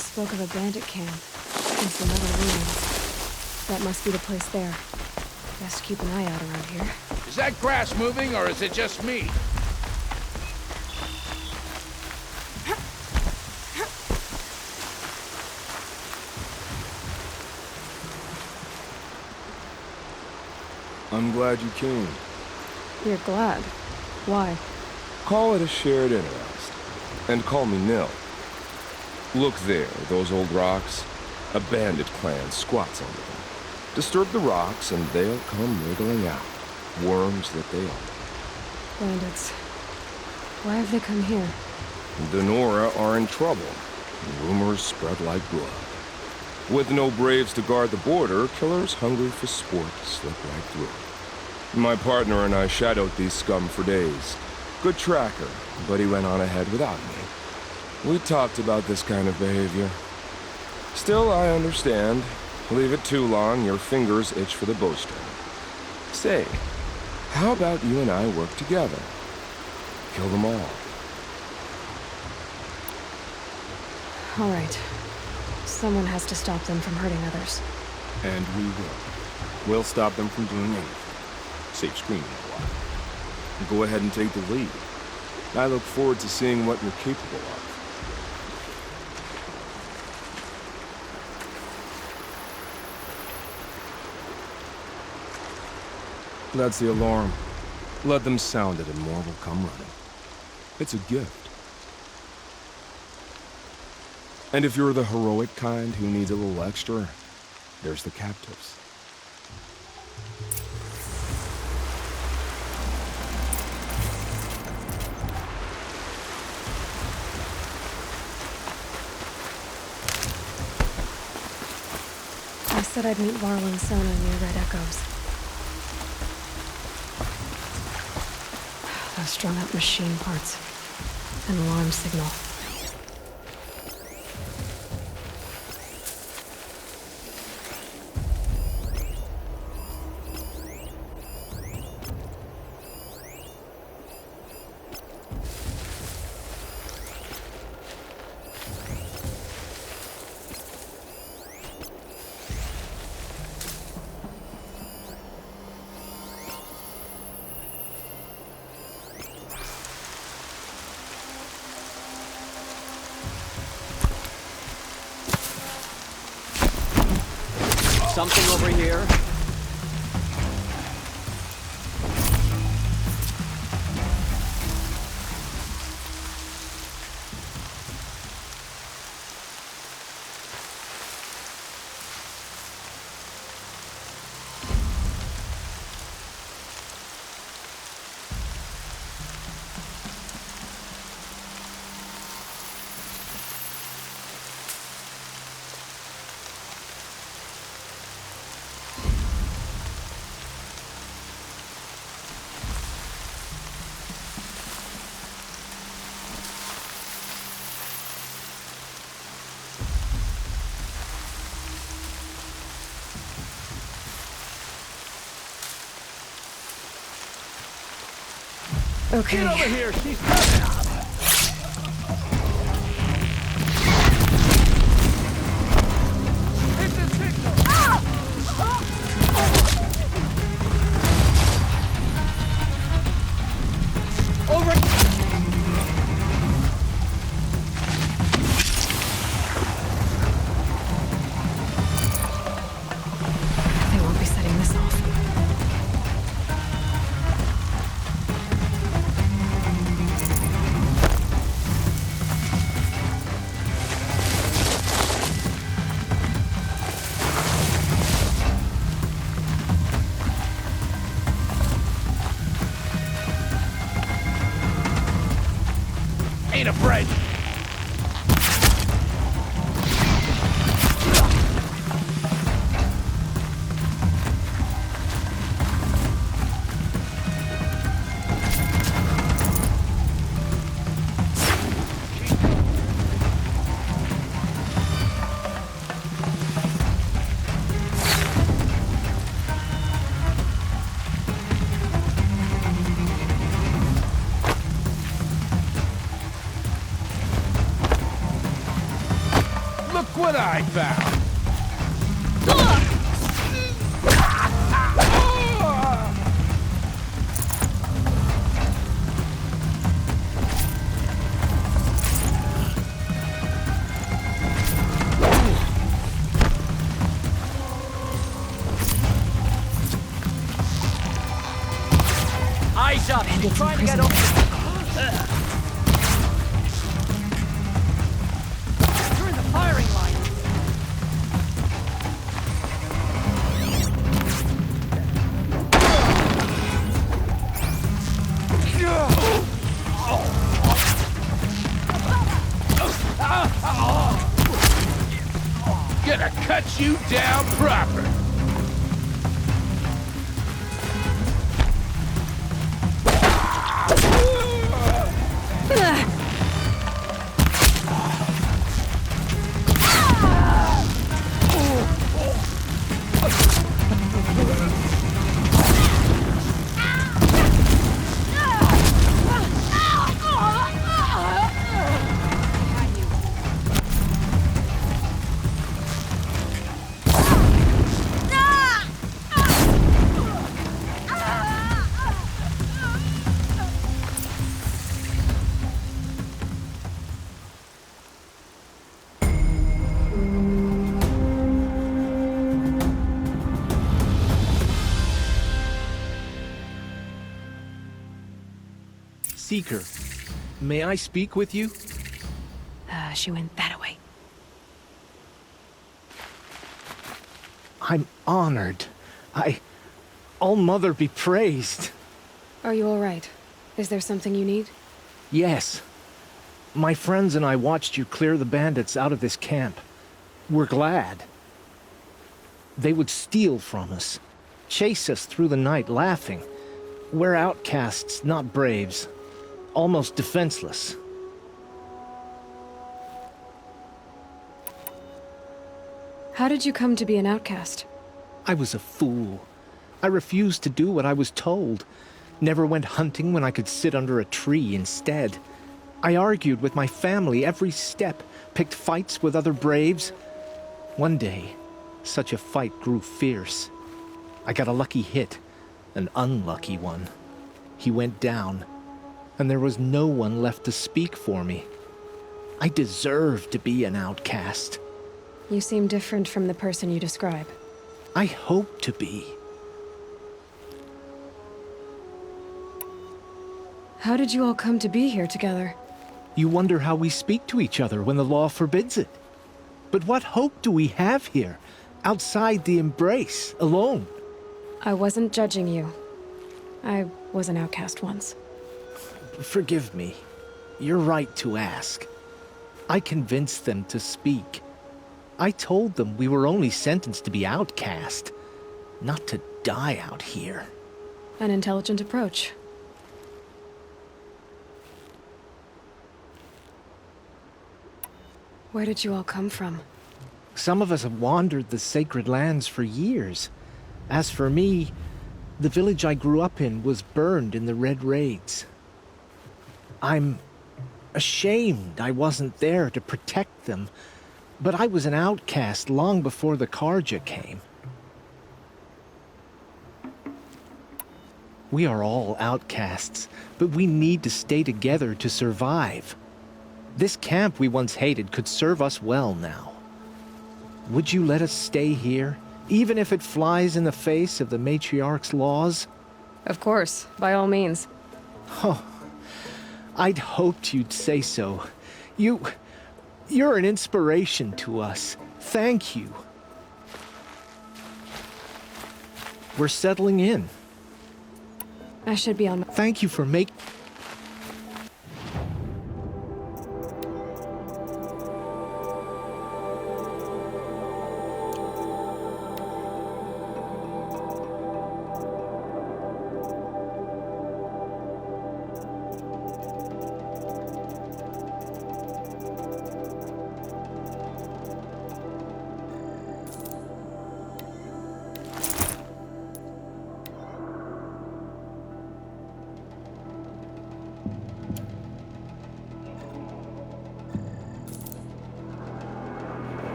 spoke of a bandit camp and some metal ruins. That must be the place there. Best keep an eye out around here. Is that grass moving, or is it just me? I'm glad you came. You're glad. Why? Call it a shared interest. And call me Nil. Look there, those old rocks. A bandit clan squats under them. Disturb the rocks and they'll come wriggling out. Worms that they are. Bandits. Why have they come here? The Nora are in trouble. Rumors spread like blood. With no braves to guard the border, killers hungry for sport slip right through. My partner and I shadowed these scum for days. Good tracker, but he went on ahead without me. We talked about this kind of behavior. Still, I understand. Leave it too long, your fingers itch for the bowstring. Say, how about you and I work together? Kill them all. All right. Someone has to stop them from hurting others. And we will. We'll stop them from doing anything. Save screaming a while. Go ahead and take the lead. I look forward to seeing what you're capable of. That's the alarm. Let them sound it and more will come running. It's a gift. And if you're the heroic kind who needs a little extra, there's the captives. I said I'd meet Varl and Sona near Red Echoes. Those strung-up machine parts. An alarm signal. Something over here. Okay. Get over here, she's coming! Hit the signal! Over! They won't be setting this off. Ain't afraid! Look what I found! Eyes up! Bandits Trying to get imprisoned. You're in the firing line! Gonna cut you down proper! Seeker, may I speak with you? She went that way. I'm honored. All-Mother be praised. Are you all right? Is there something you need? Yes. My friends and I watched you clear the bandits out of this camp. We're glad. They would steal from us, chase us through the night laughing. We're outcasts, not braves. Almost defenseless. How did you come to be an outcast? I was a fool. I refused to do what I was told. Never went hunting when I could sit under a tree instead. I argued with my family every step, picked fights with other braves. One day, such a fight grew fierce. I got a lucky hit, an unlucky one. He went down, and there was no one left to speak for me. I deserved to be an outcast. You seem different from the person you describe. I hope to be. How did you all come to be here together? You wonder how we speak to each other when the law forbids it. But what hope do we have here, outside the embrace, alone? I wasn't judging you. I was an outcast once. Forgive me. You're right to ask. I convinced them to speak. I told them we were only sentenced to be outcast, not to die out here. An intelligent approach. Where did you all come from? Some of us have wandered the sacred lands for years. As for me, the village I grew up in was burned in the Red Raids. I'm ashamed I wasn't there to protect them, but I was an outcast long before the Karja came. We are all outcasts, but we need to stay together to survive. This camp we once hated could serve us well now. Would you let us stay here, even if it flies in the face of the matriarch's laws? Of course, by all means. Oh, I'd hoped you'd say so. You're an inspiration to us. Thank you. We're settling in. I should be on my... Thank you for making...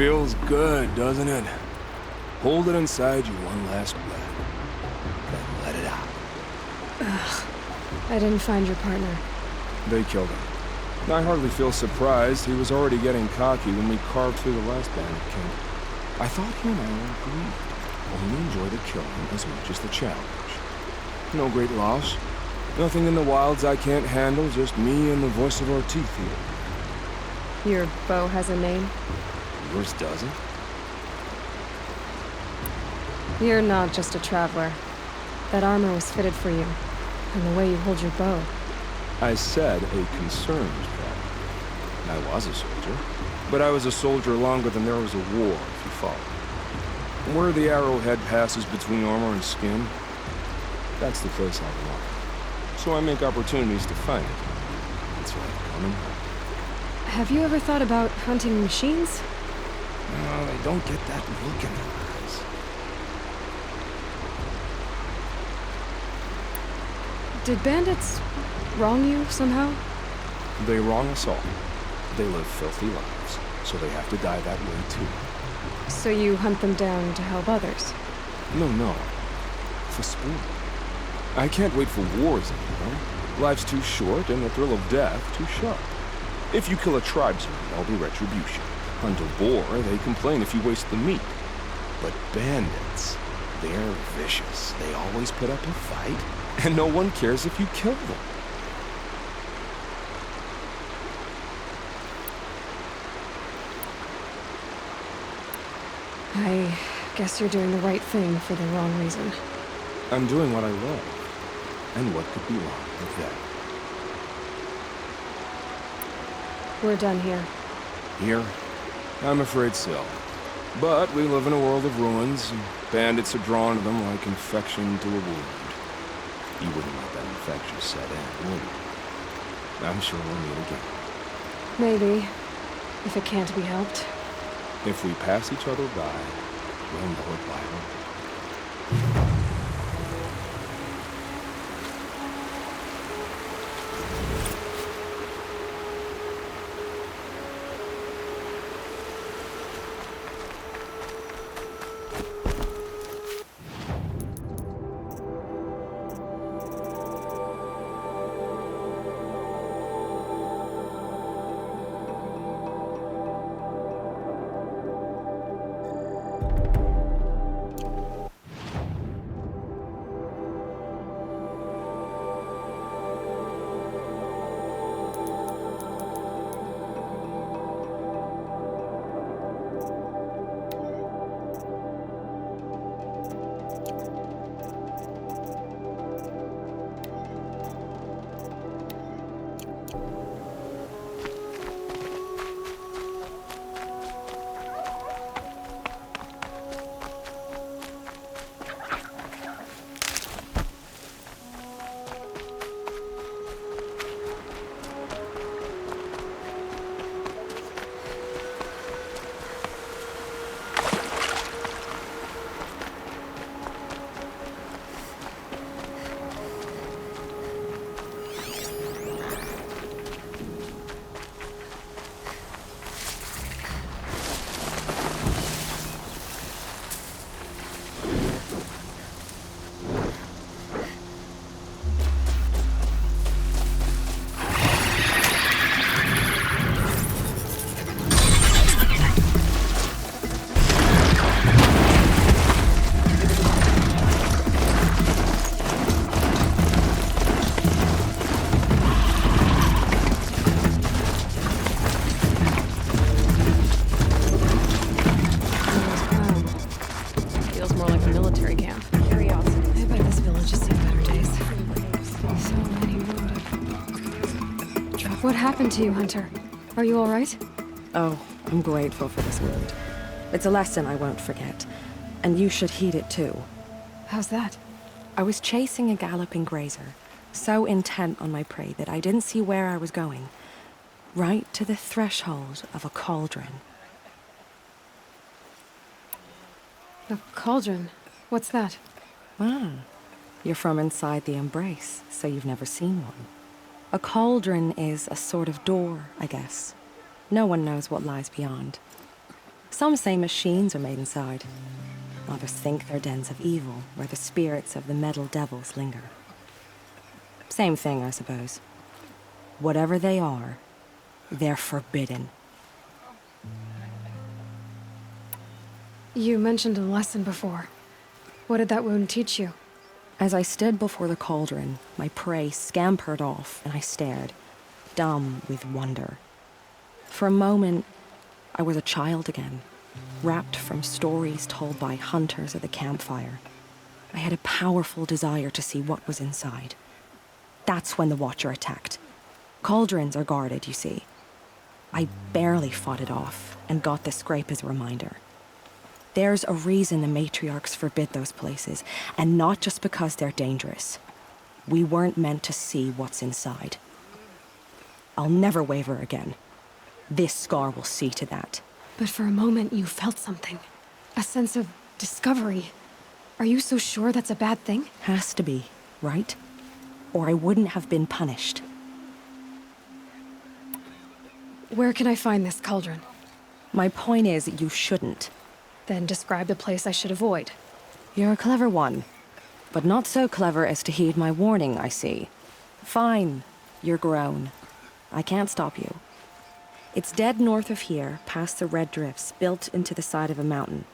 Feels good, doesn't it? Hold it inside you one last breath. Then let it out. I didn't find your partner. They killed him. I hardly feel surprised. He was already getting cocky when we carved through the last bandit camp. I thought he and I were agreed. Only enjoy the killing as much as the challenge. No great loss. Nothing in the wilds I can't handle, just me and the voice of our teeth here. Your bow has a name? Yours doesn't? You're not just a traveler. That armor was fitted for you. And the way you hold your bow. I said a concerned traveler. I was a soldier. But I was a soldier longer than there was a war, if you follow. Where the arrowhead passes between armor and skin, that's the place I belong. So I make opportunities to find it. That's right, coming. Have you ever thought about hunting machines? No, they don't get that look in their eyes. Did bandits wrong you somehow? They wrong us all. They live filthy lives, so they have to die that way too. So you hunt them down to help others? No. For sport. I can't wait for wars anymore. Life's too short and the thrill of death too sharp. If you kill a tribesman, there'll be retribution. Hunt a boar, they complain if you waste the meat. But bandits, they're vicious. They always put up a fight, and no one cares if you kill them. I guess you're doing the right thing for the wrong reason. I'm doing what I love. And what could be wrong with that? We're done here. Here? I'm afraid so. But we live in a world of ruins, and bandits are drawn to them like infection to a wound. You wouldn't let that infection set in, would you? I'm sure we'll meet again. Maybe. If it can't be helped. If we pass each other by, we'll know it by our... What happened to you, Hunter? Are you all right? Oh, I'm grateful for this wound. It's a lesson I won't forget, and you should heed it too. How's that? I was chasing a galloping grazer, so intent on my prey that I didn't see where I was going. Right to the threshold of a cauldron. A cauldron? What's that? Ah, you're from inside the Embrace, so you've never seen one. A cauldron is a sort of door, I guess. No one knows what lies beyond. Some say machines are made inside. Others think they're dens of evil, where the spirits of the metal devils linger. Same thing, I suppose. Whatever they are, they're forbidden. You mentioned a lesson before. What did that wound teach you? As I stood before the cauldron, my prey scampered off, and I stared, dumb with wonder. For a moment, I was a child again, wrapped from stories told by hunters at the campfire. I had a powerful desire to see what was inside. That's when the Watcher attacked. Cauldrons are guarded, you see. I barely fought it off, and got the scrape as a reminder. There's a reason the matriarchs forbid those places, and not just because they're dangerous. We weren't meant to see what's inside. I'll never waver again. This scar will see to that. But for a moment you felt something. A sense of discovery. Are you so sure that's a bad thing? Has to be, right? Or I wouldn't have been punished. Where can I find this cauldron? My point is, you shouldn't. Then describe the place I should avoid. You're a clever one. But not so clever as to heed my warning, I see. Fine, you're grown. I can't stop you. It's dead north of here, past the red drifts, built into the side of a mountain.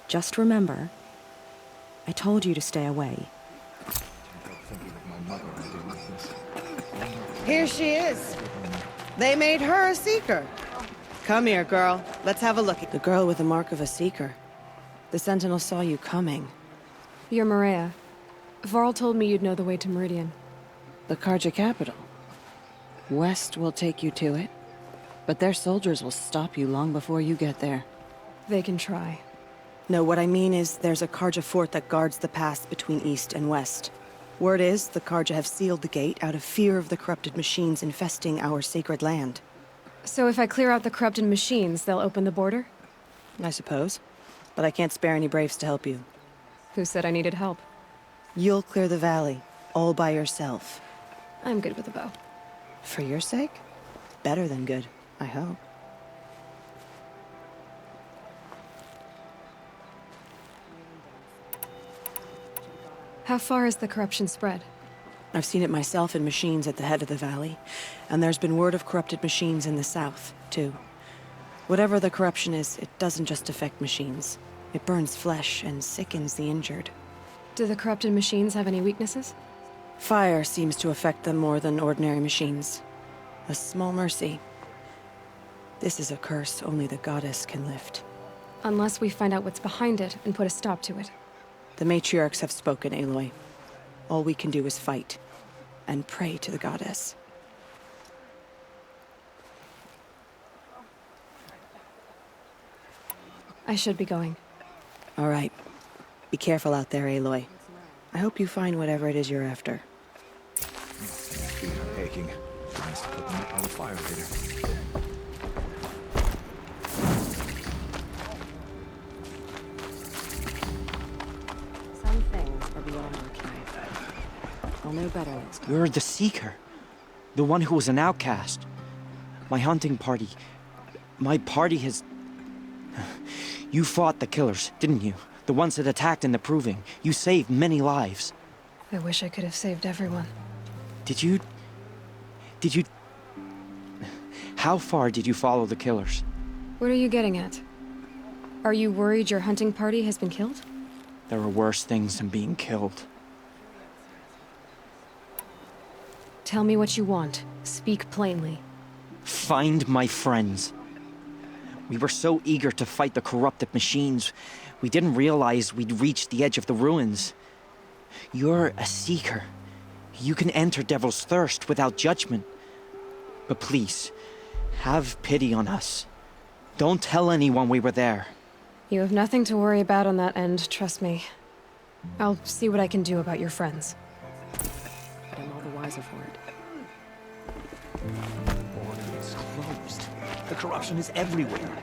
Just remember, I told you to stay away. Here she is. They made her a seeker. Come here, girl. Let's have a look at the girl with the mark of a seeker. The Sentinel saw you coming. You're Maria. Varl told me you'd know the way to Meridian. The Karja capital. West will take you to it, but their soldiers will stop you long before you get there. They can try. No, what I mean is there's a Karja fort that guards the pass between east and west. Word is the Karja have sealed the gate out of fear of the corrupted machines infesting our sacred land. So if I clear out the corrupted machines, they'll open the border? I suppose. But I can't spare any braves to help you. Who said I needed help? You'll clear the valley, all by yourself. I'm good with a bow. For your sake? Better than good, I hope. How far has the corruption spread? I've seen it myself in machines at the head of the valley, and there's been word of corrupted machines in the south, too. Whatever the corruption is, it doesn't just affect machines. It burns flesh and sickens the injured. Do the corrupted machines have any weaknesses? Fire seems to affect them more than ordinary machines. A small mercy. This is a curse only the goddess can lift. Unless we find out what's behind it and put a stop to it. The matriarchs have spoken, Aloy. All we can do is fight, and pray to the goddess. I should be going. All right. Be careful out there, Aloy. I hope you find whatever it is you're after. Feet are aching. Nice to put them up on the fire later. Some things are beyond our ken. I'll know better next time. You're the Seeker. The one who was an outcast. My hunting party. My party has... You fought the killers, didn't you? The ones that attacked in the Proving. You saved many lives. I wish I could have saved everyone. Did you... How far did you follow the killers? What are you getting at? Are you worried your hunting party has been killed? There are worse things than being killed. Tell me what you want. Speak plainly. Find my friends. We were so eager to fight the corrupted machines, we didn't realize we'd reached the edge of the ruins. You're a Seeker. You can enter Devil's Thirst without judgment. But please, have pity on us. Don't tell anyone we were there. You have nothing to worry about on that end, trust me. I'll see what I can do about your friends. But I'm all the wiser for it. The border is closed. The corruption is everywhere.